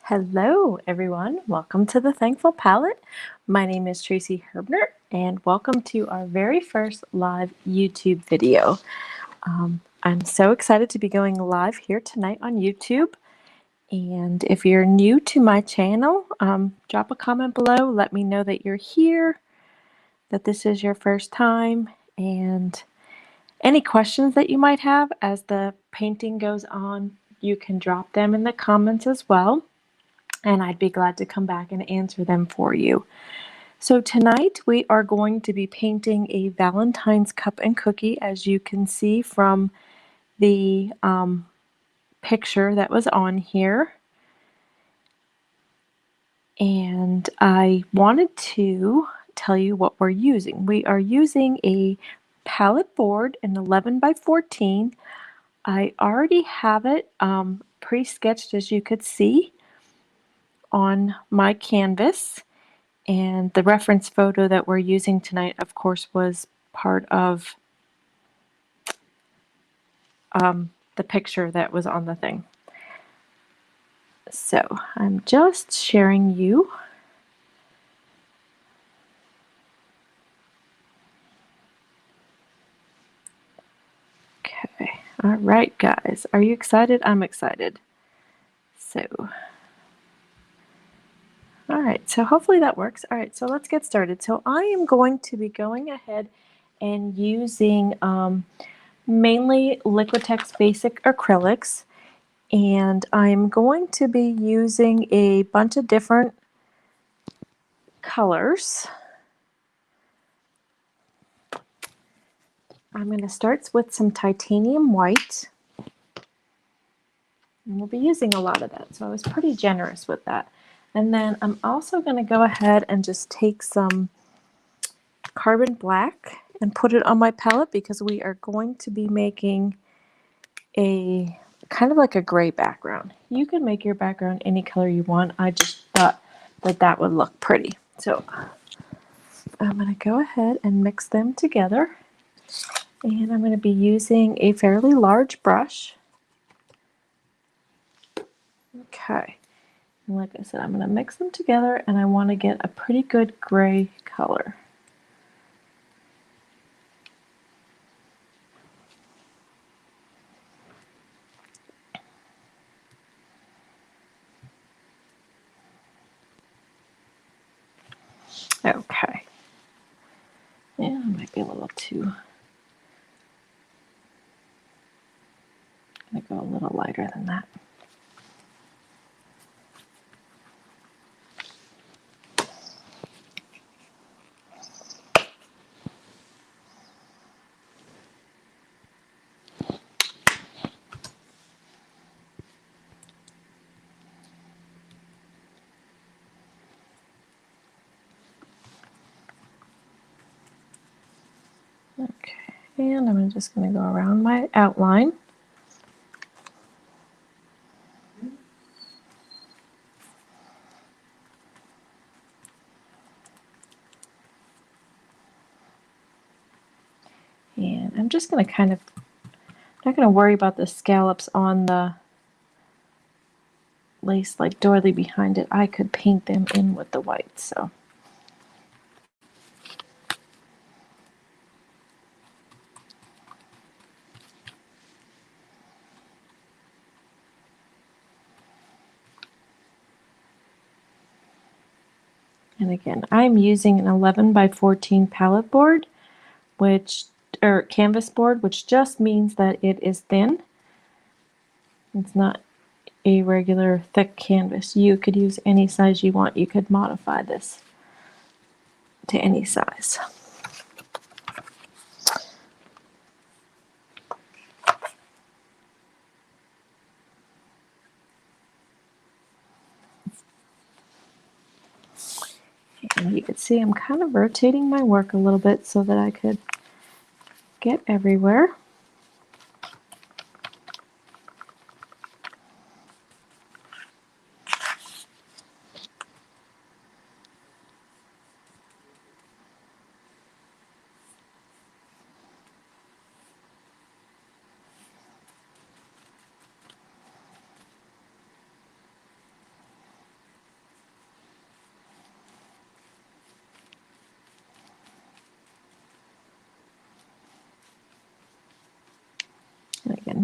Hello, everyone. Welcome to the Thankful Palette. My name is Tracy Herbner, and welcome to our very first live YouTube video. I'm so excited to be going live here tonight on YouTube. And if you're new to my channel, drop a comment below. Let me know that you're here, that this is your first time, and any questions that you might have as the painting goes on, you can drop them in the comments as well. And I'd be glad to come back and answer them for you. So tonight we are going to be painting a Valentine's cup and cookie, as you can see from the picture that was on here. And I wanted to tell you what we're using. We are using a palette board in 11 by 14. I already have it pre-sketched, as you could see, on my canvas. And the reference photo that we're using tonight, of course, was part of the picture that was on the thing. So I'm just sharing you. Okay. All right, guys. Are you excited? I'm excited. So, all right. So hopefully that works. All right. So let's get started. So I am going to be going ahead and using mainly Liquitex Basic acrylics. And I'm going to be using a bunch of different colors. I'm going to start with some titanium white. And we'll be using a lot of that, so I was pretty generous with that. And then I'm also going to go ahead and just take some carbon black and put it on my palette, because we are going to be making a kind of like a gray background. You can make your background any color you want. I just thought that that would look pretty. So I'm going to go ahead and mix them together. And I'm going to be using a fairly large brush. Okay. And like I said, I'm going to mix them together, and I want to get a pretty good gray color. Okay. Yeah, it might be a little too. I'm going to go a little lighter than that. Okay, and I'm just going to go around my outline. And I'm just going to kind of, not going to worry about the scallops on the lace like doily behind it. I could paint them in with the white, so. And again, I'm using an 11 by 14 palette board, or canvas board, which just means that it is thin. It's not a regular thick canvas. You could use any size you want. You could modify this to any size. And you can see I'm kind of rotating my work a little bit so that I could get everywhere.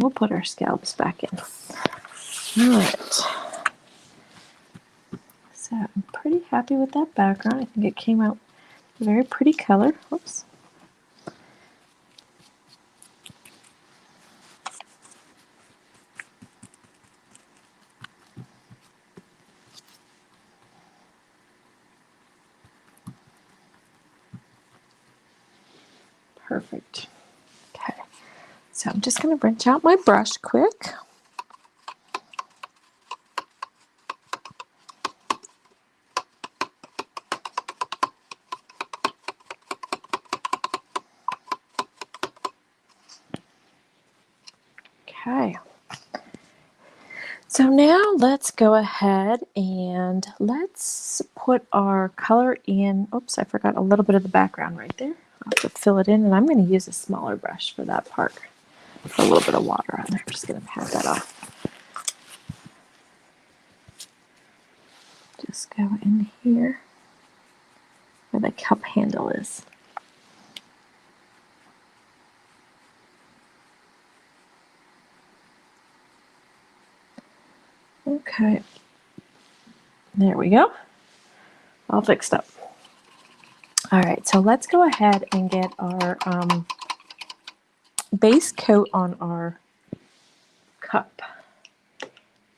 we'll put our scallops back in. All right. So I'm pretty happy with that background. I think it came out a very pretty color. Whoops. Perfect. Okay. So I'm just going to rinse out my brush quick. Okay. So now let's go ahead and let's put our color in. Oops, I forgot a little bit of the background right there. I'll have to fill it in, and I'm going to use a smaller brush for that part. Put a little bit of water on there. I'm just going to pat that off. Just go in here where the cup handle is. Okay, there we go. All fixed up. All right, so let's go ahead and get our base coat on our cup.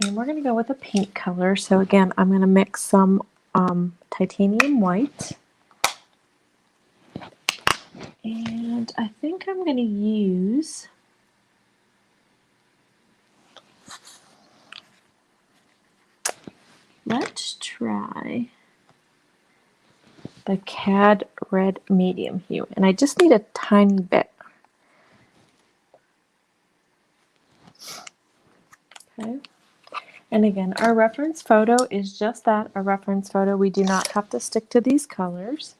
And we're going to go with a pink color. So again, I'm going to mix some titanium white. And I think I'm going to use let's try the Cad Red Medium Hue. And I just need a tiny bit. Okay. And again, our reference photo is just that, a reference photo. We do not have to stick to these colors.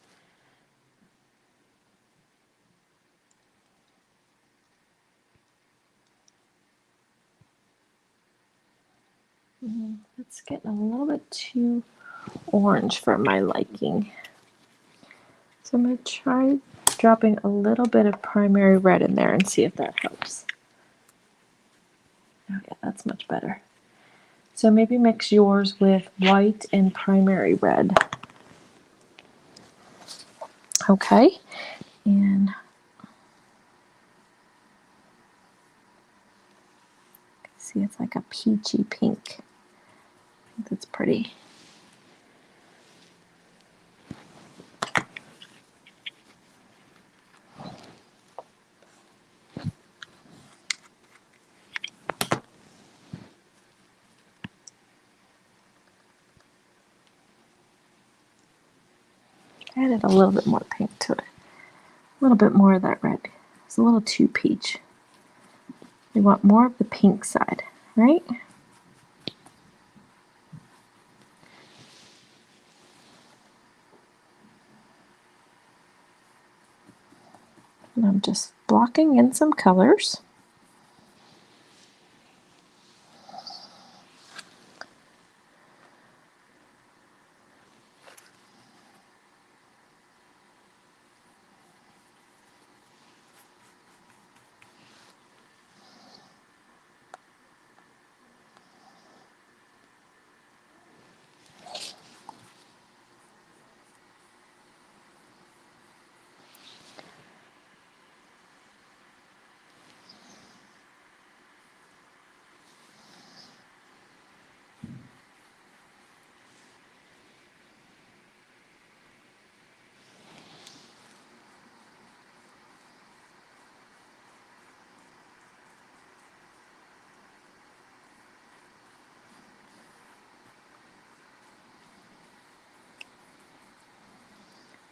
It's getting a little bit too orange for my liking. So I'm going to try dropping a little bit of primary red in there and see if that helps. Oh yeah, that's much better. So maybe mix yours with white and primary red. Okay, and see, it's like a peachy pink. I think that's pretty. Added a little bit more pink to it. A little bit more of that red. It's a little too peach. We want more of the pink side, right? And I'm just blocking in some colors.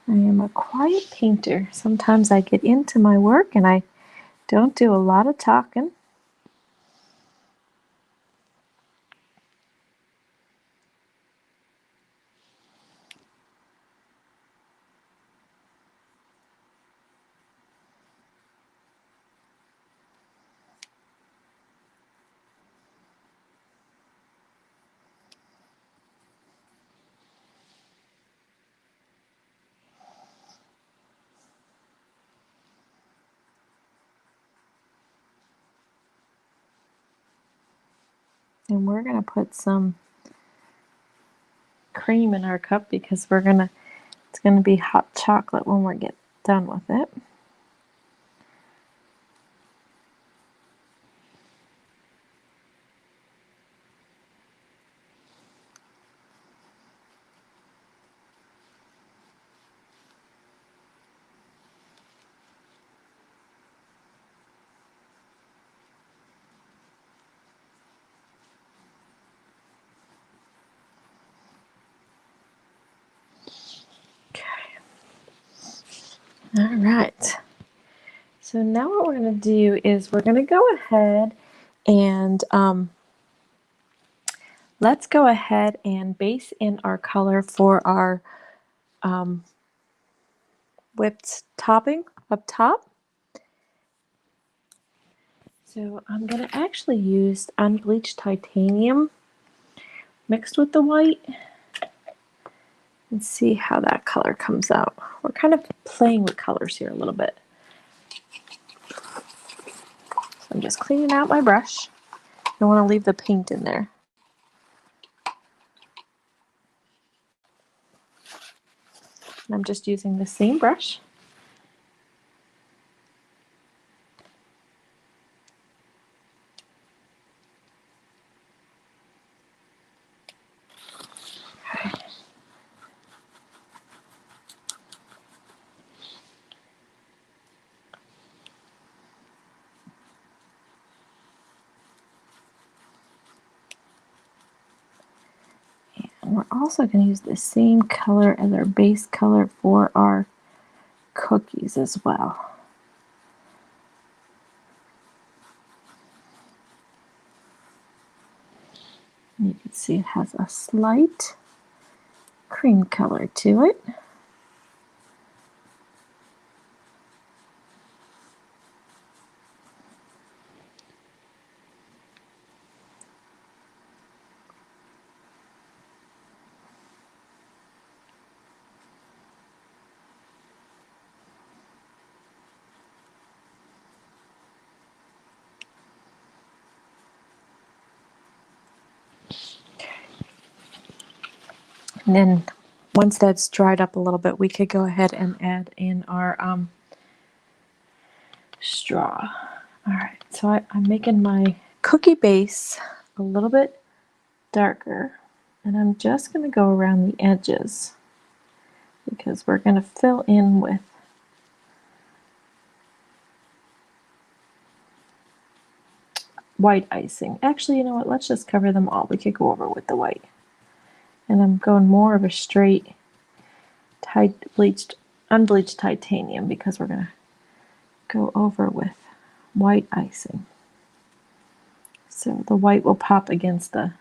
I am a quiet painter. Sometimes I get into my work and I don't do a lot of talking. And we're going to put some cream in our cup because it's going to be hot chocolate when we get done with it. All right. So now what we're going to do is we're going to go ahead and let's go ahead and base in our color for our whipped topping up top. So I'm going to actually use unbleached titanium mixed with the white and see how that color comes out. We're kind of playing with colors here a little bit. So I'm just cleaning out my brush. I don't want to leave the paint in there. And I'm just using the same brush. And we're also going to use the same color as our base color for our cookies as well. And you can see it has a slight cream color to it. And then once that's dried up a little bit, we could go ahead and add in our straw. All right, so I'm making my cookie base a little bit darker, and I'm just going to go around the edges because we're going to fill in with white icing. Actually, you know what? Let's just cover them all. We could go over with the white. And I'm going more of a straight unbleached titanium because we're going to go over with white icing. So the white will pop against the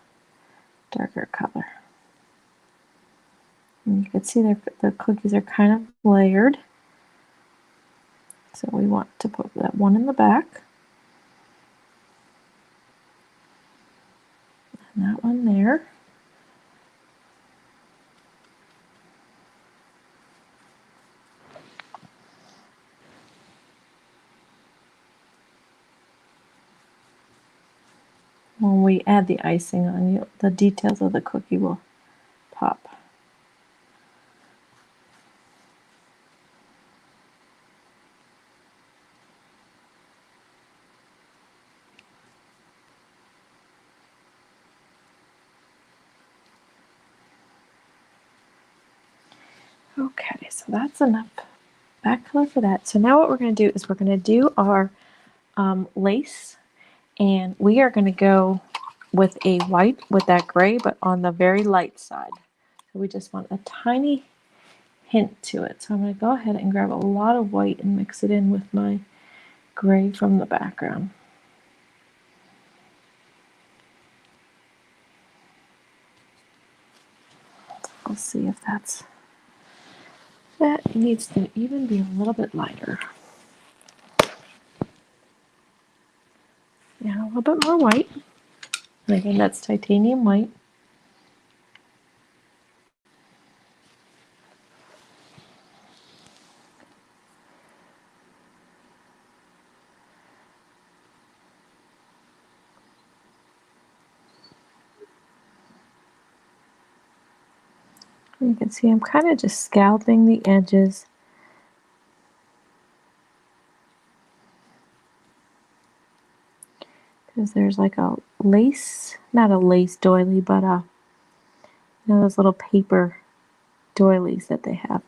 darker color. And you can see the cookies are kind of layered. So we want to put that one in the back. And that one there. When we add the icing on, the details of the cookie will pop. Okay, so that's enough back color for that. So now what we're going to do is we're going to do our lace, and we are going to go with a white with that gray, but on the very light side. So we just want a tiny hint to it. So I'm going to go ahead and grab a lot of white and mix it in with my gray from the background. We'll see if that needs to even be a little bit lighter. Yeah, a little bit more white. And again, that's titanium white. You can see I'm kind of just scalping the edges. Because there's like a lace, not a lace doily, but those little paper doilies that they have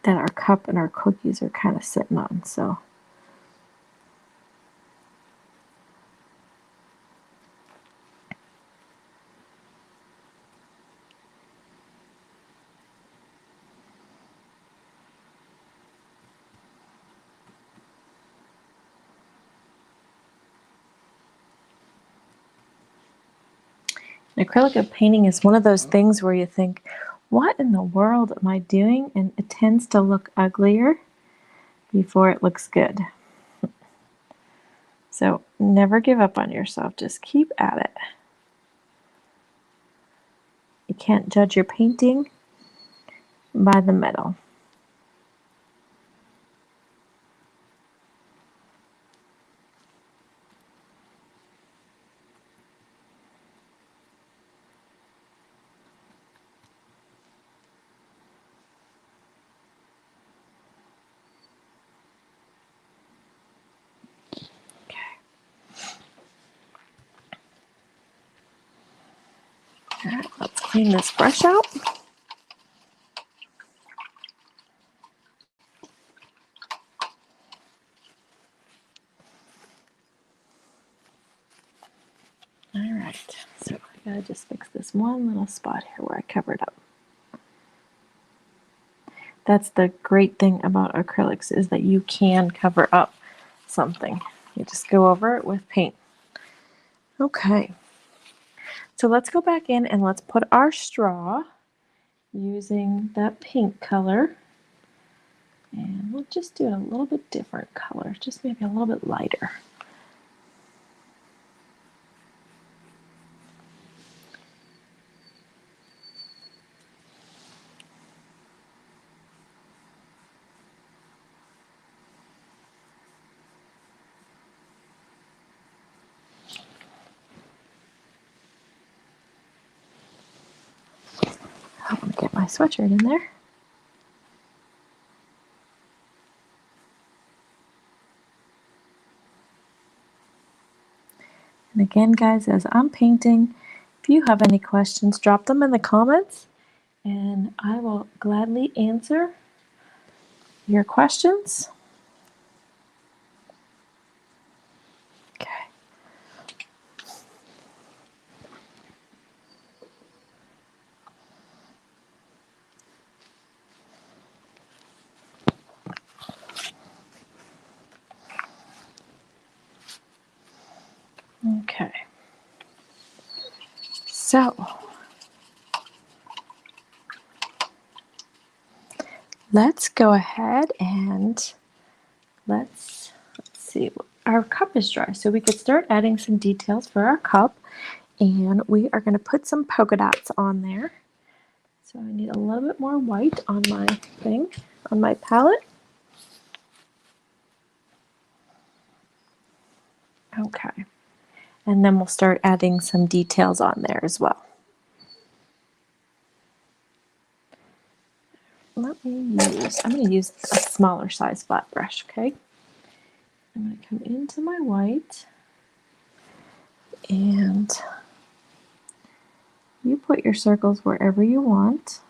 that our cup and our cookies are kind of sitting on. So acrylic painting is one of those things where you think, what in the world am I doing? And it tends to look uglier before it looks good. So never give up on yourself. Just keep at it. You can't judge your painting by the metal. All right, let's clean this brush out. All right, so I gotta just fix this one little spot here where I covered up. That's the great thing about acrylics, is that you can cover up something. You just go over it with paint. Okay, so let's go back in and let's put our straw using that pink color. And we'll just do it a little bit different color, just maybe a little bit lighter. I want to get my sweatshirt in there. And again, guys, as I'm painting, if you have any questions, drop them in the comments and I will gladly answer your questions. Okay. Okay. So let's go ahead and let's see. Our cup is dry, so we could start adding some details for our cup, and we are going to put some polka dots on there. So I need a little bit more white on my thing, on my palette. Okay. And then we'll start adding some details on there as well. I'm going to use a smaller size flat brush, okay? I'm going to come into my white, and you put your circles wherever you want,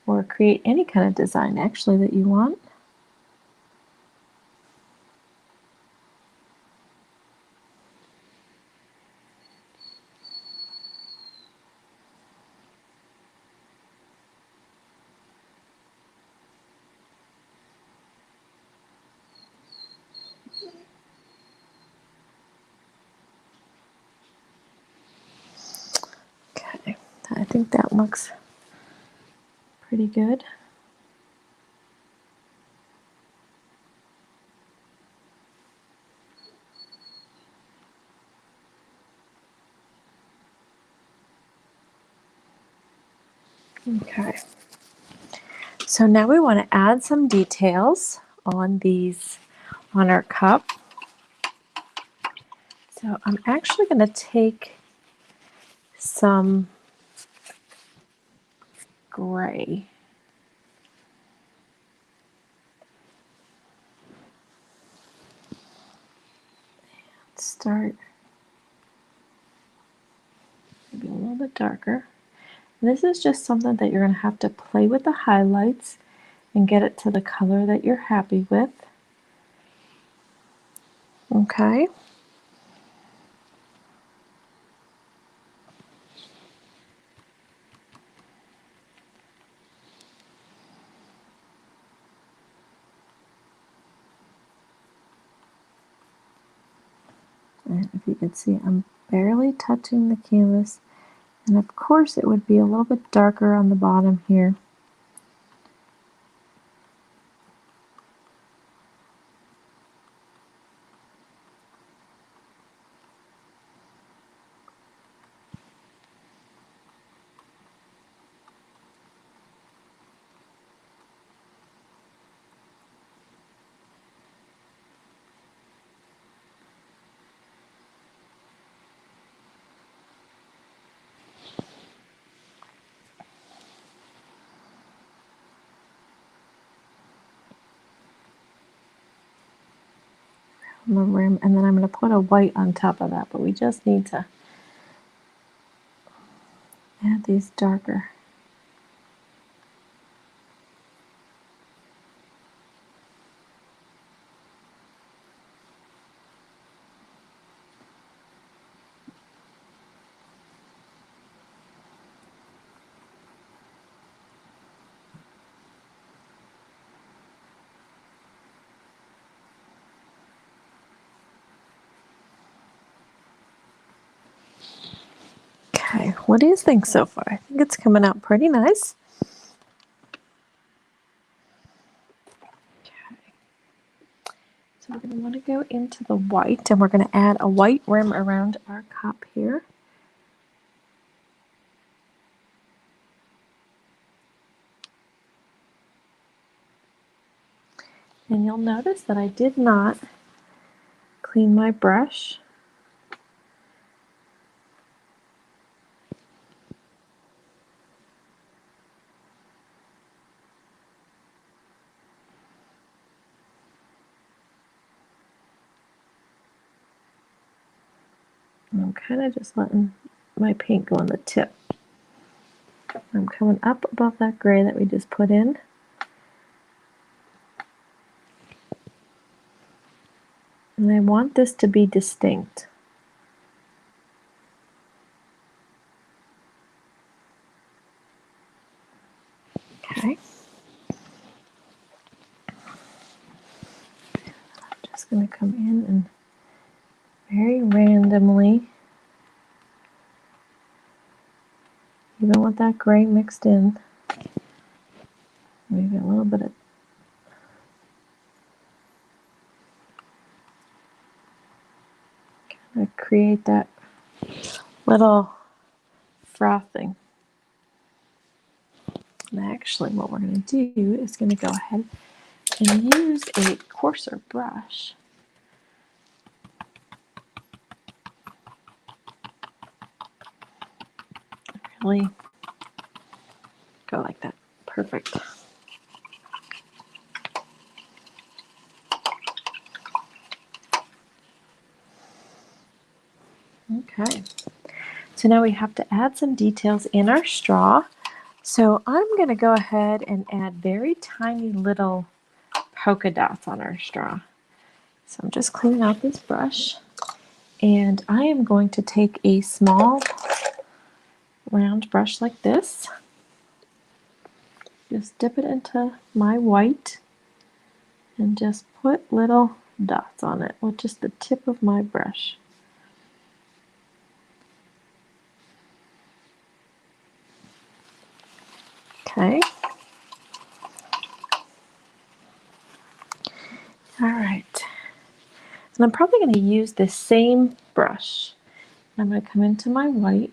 or create any kind of design actually that you want. Okay, I think that looks pretty good. Okay, so now we want to add some details on our cup. So I'm actually going to take some gray. Start maybe a little bit darker. This is just something that you're going to have to play with the highlights and get it to the color that you're happy with. Okay. And if you can see, I'm barely touching the canvas. And of course it would be a little bit darker on the bottom here. On the rim, and then I'm going to put a white on top of that, but we just need to add these darker. Okay, what do you think so far? I think it's coming out pretty nice. Okay. So we're going to want to go into the white, and we're going to add a white rim around our cup here. And you'll notice that I did not clean my brush. I'm kind of just letting my paint go on the tip. I'm coming up above that gray that we just put in. And I want this to be distinct. Okay. I'm just going to come in and very randomly, even with that gray mixed in, maybe a little bit of kind of create that little frothing. And actually what we're going to do is going to go ahead and use a coarser brush. Really go like that. Perfect. Okay. So now we have to add some details in our straw. So I'm going to go ahead and add very tiny little polka dots on our straw. So I'm just cleaning out this brush, and I am going to take a small round brush like this. Just dip it into my white and just put little dots on it with just the tip of my brush. Okay. All right. And I'm probably going to use this same brush. I'm going to come into my white.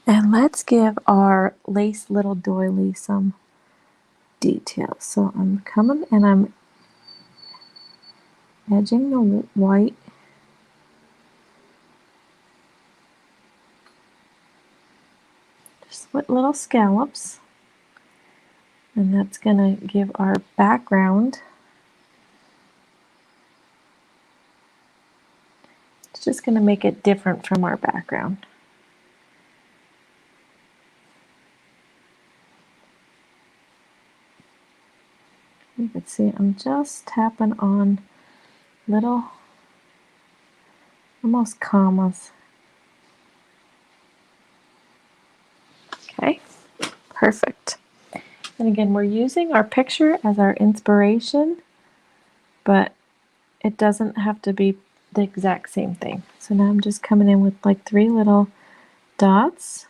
And let's give our lace little doily some details. So I'm coming and I'm edging the white. just with little scallops. And that's going to give our background. It's just going to make it different from our background. You can see I'm just tapping on little, almost commas. Okay, perfect. And again, we're using our picture as our inspiration, but it doesn't have to be the exact same thing. So now I'm just coming in with like 3 little dots,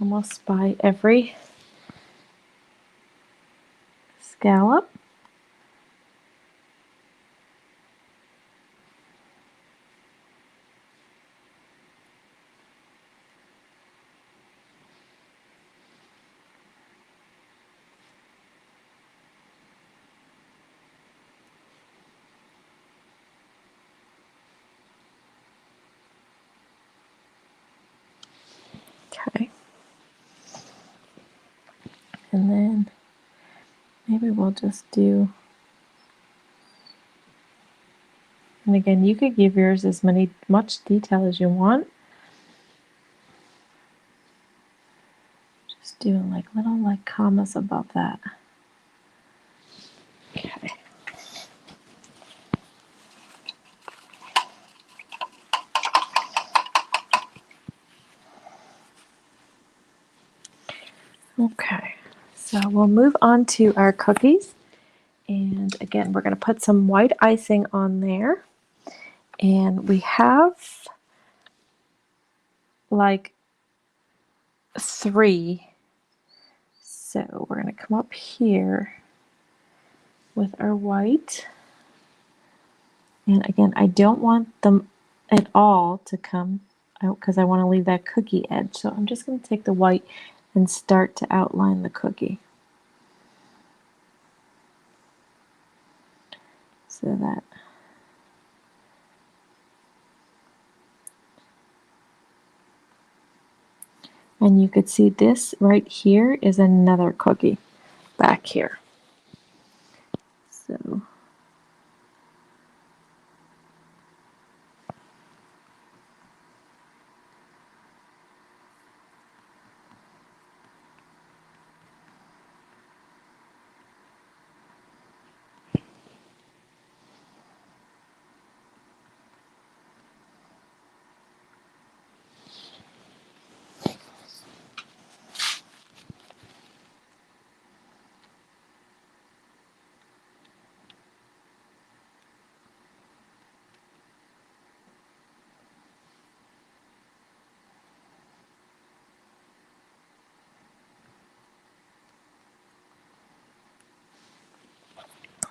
almost by every scallop. Okay. And then maybe we'll just do, and again, you could give yours as much detail as you want. Just doing like little like commas above that. Okay. Okay, so we'll move on to our cookies. And again, we're going to put some white icing on there. And we have like 3. So we're going to come up here with our white. And again, I don't want them at all to come out because I want to leave that cookie edge. So I'm just going to take the white and start to outline the cookie. So that and you could see this right here is another cookie back here. So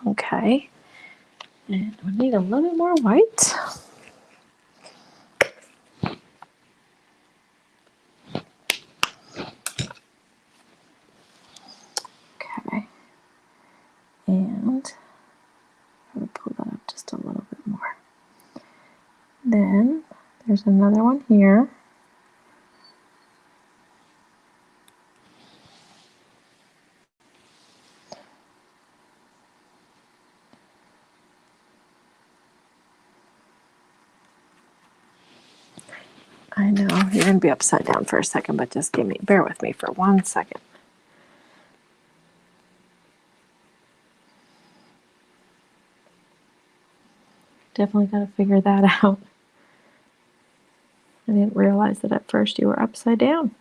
okay, and we need a little bit more white. Okay, and I'm going to pull that up just a little bit more. Then there's another one here. I know you're going to be upside down for a second, but just bear with me for 1 second. Definitely got to figure that out. I didn't realize that at first you were upside down.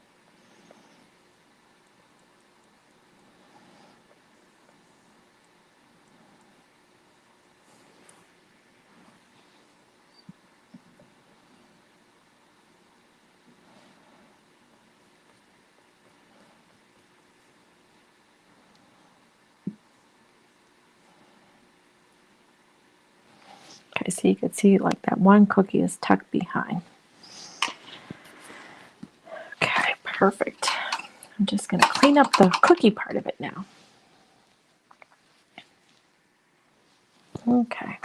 Okay, so you can see like that one cookie is tucked behind. Okay, perfect. I'm just going to clean up the cookie part of it now. Okay.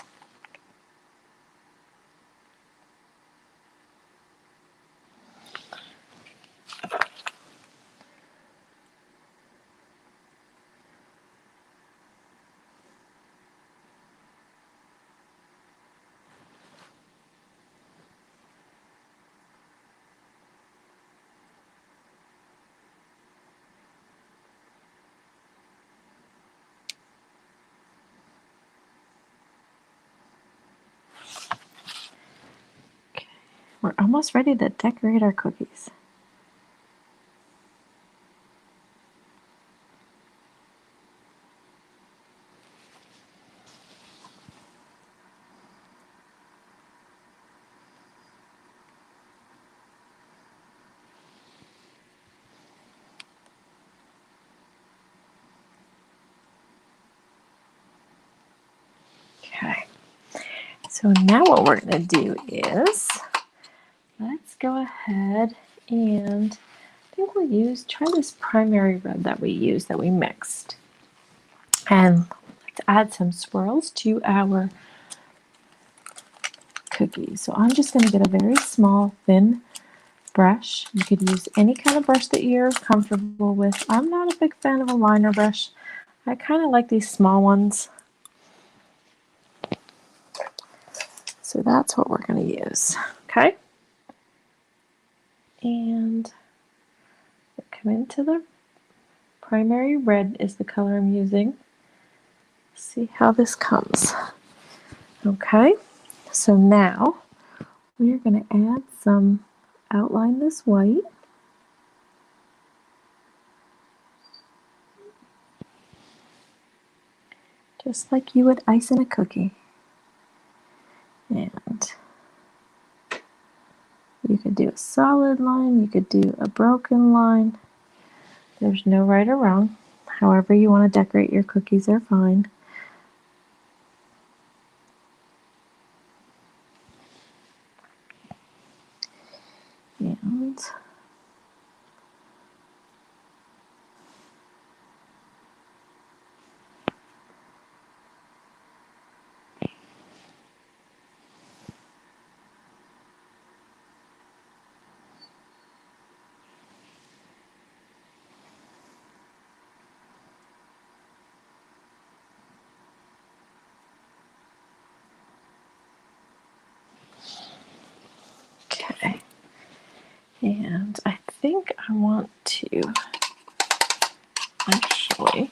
We're almost ready to decorate our cookies. Okay, so now what we're going to do is, let's go ahead and I think we'll try this primary red that we mixed. And let's add some swirls to our cookies. So I'm just going to get a very small, thin brush. You could use any kind of brush that you're comfortable with. I'm not a big fan of a liner brush. I kind of like these small ones. So that's what we're going to use. Okay. And come into the primary red is the color I'm using. See how this comes. Okay. So now we're going to add some, outline this white. Just like you would ice in a cookie. And you could do a solid line, you could do a broken line. There's no right or wrong. However you want to decorate your cookies are fine. And okay. And I think I want to actually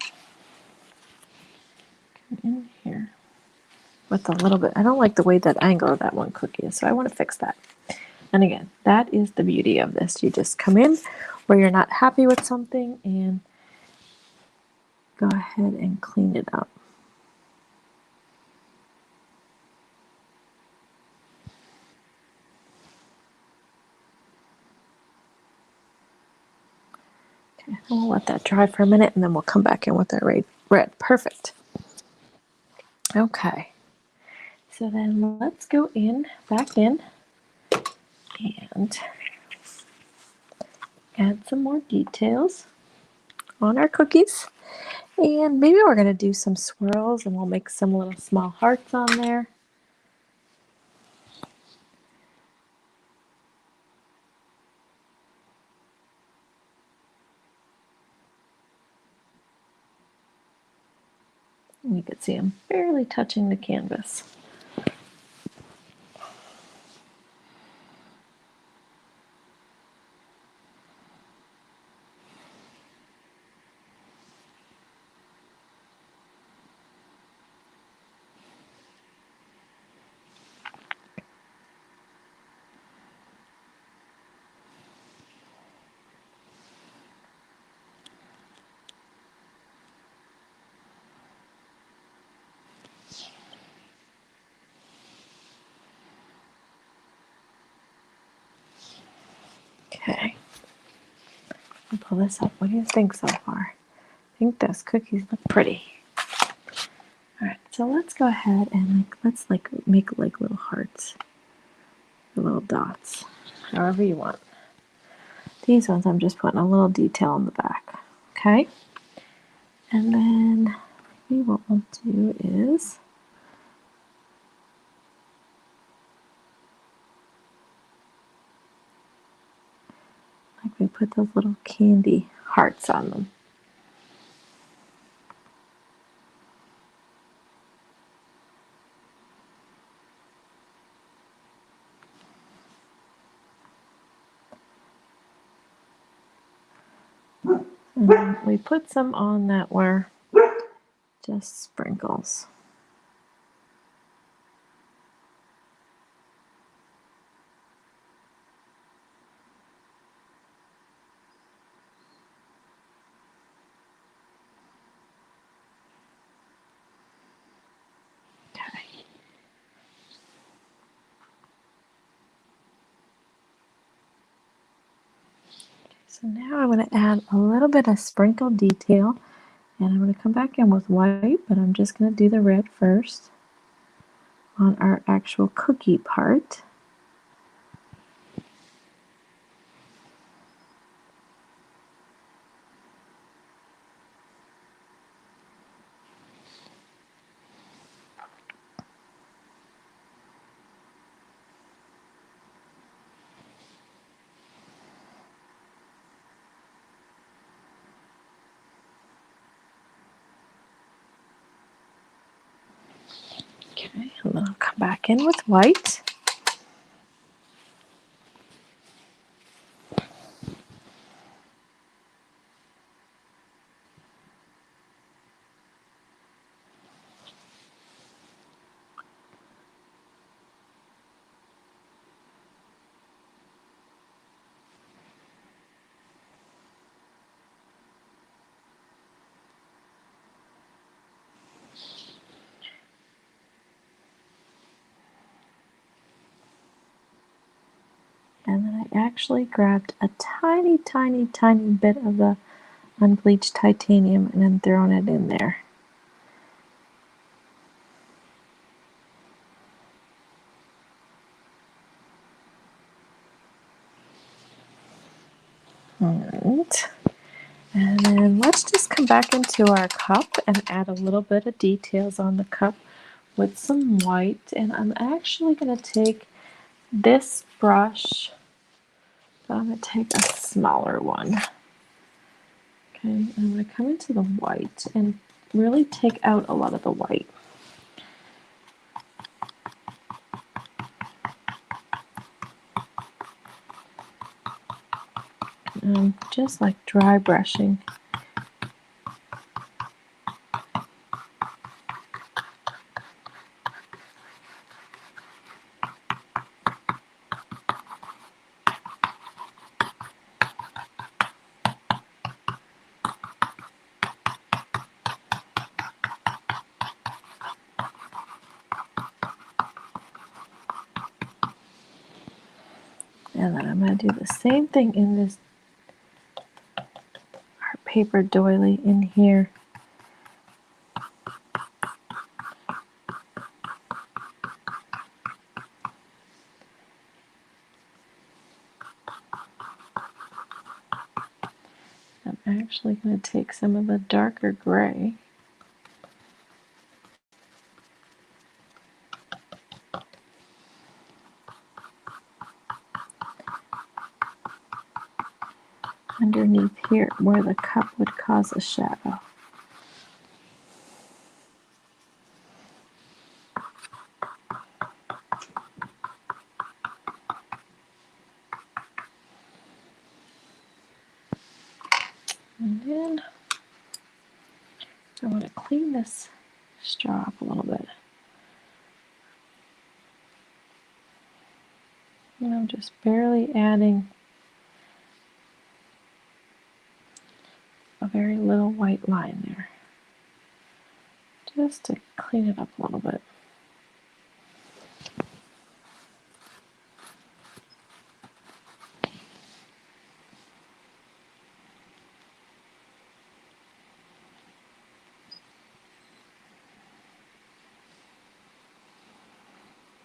come in here with a little bit. I don't like the way that angle of that one cookie is, so I want to fix that. And again, that is the beauty of this. You just come in where you're not happy with something and go ahead and clean it up. Okay, we'll let that dry for a minute and then we'll come back in with our red. Perfect. Okay, so then let's go back in and add some more details on our cookies. And maybe we're going to do some swirls and we'll make some little small hearts on there. And you can see I'm barely touching the canvas. Okay, I'll pull this up. What do you think so far? I think those cookies look pretty. All right, so let's go ahead and let's make like little hearts, little dots, however you want. These ones I'm just putting a little detail on the back. Okay, and then maybe what we'll do is we put those little candy hearts on them. And we put some on that were just sprinkles. So now I'm going to add a little bit of sprinkle detail, and I'm going to come back in with white, but I'm just going to do the red first on our actual cookie part. Okay, and then I'll come back in with white. And then I actually grabbed a tiny, tiny, tiny bit of the unbleached titanium and then thrown it in there. Alright. And then let's just come back into our cup and add a little bit of details on the cup with some white. And I'm actually going to take this brush, but I'm going to take a smaller one. Okay, and I'm going to come into the white and really take out a lot of the white. And I'm just like dry brushing. And then I'm going to do the same thing in this art paper doily in here. I'm actually going to take some of the darker gray underneath here where the cup would cause a shadow. And then I want to clean this straw up a little bit. And I'm just barely adding a very little white line there, just to clean it up a little bit.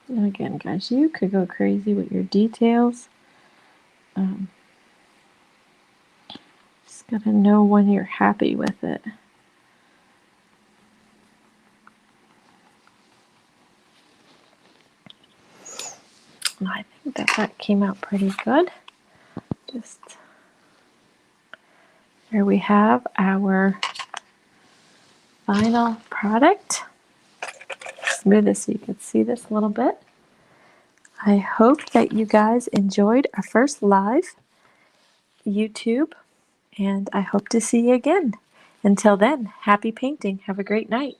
And again, guys, you could go crazy with your details. Just gotta know when you're happy with it. And I think that came out pretty good. Just here we have our final product. Smooth this so you can see this a little bit. I hope that you guys enjoyed our first live YouTube, and I hope to see you again. Until then, happy painting. Have a great night.